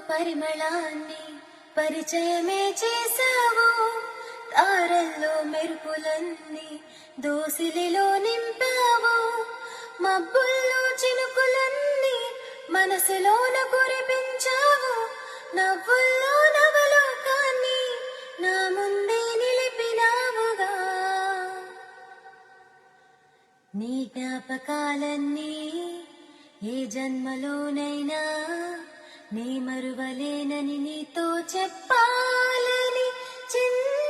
పరిమళాన్ని పరిచయమే చేసావు. తారల్లో మెరుపులన్నీ దోసిలిలో నింపావు. మబ్బుల్లో చినుకులన్నీ మనసులోన కురిపించావు. నవ్వుల్లో నవలోకాన్ని నా ముందే నిలిపినావుగా. నీ జ్ఞాపకాలన్నీ ఏ జన్మలోనైనా నీ మరువలేనని నీతో చెప్పాలని చిన్న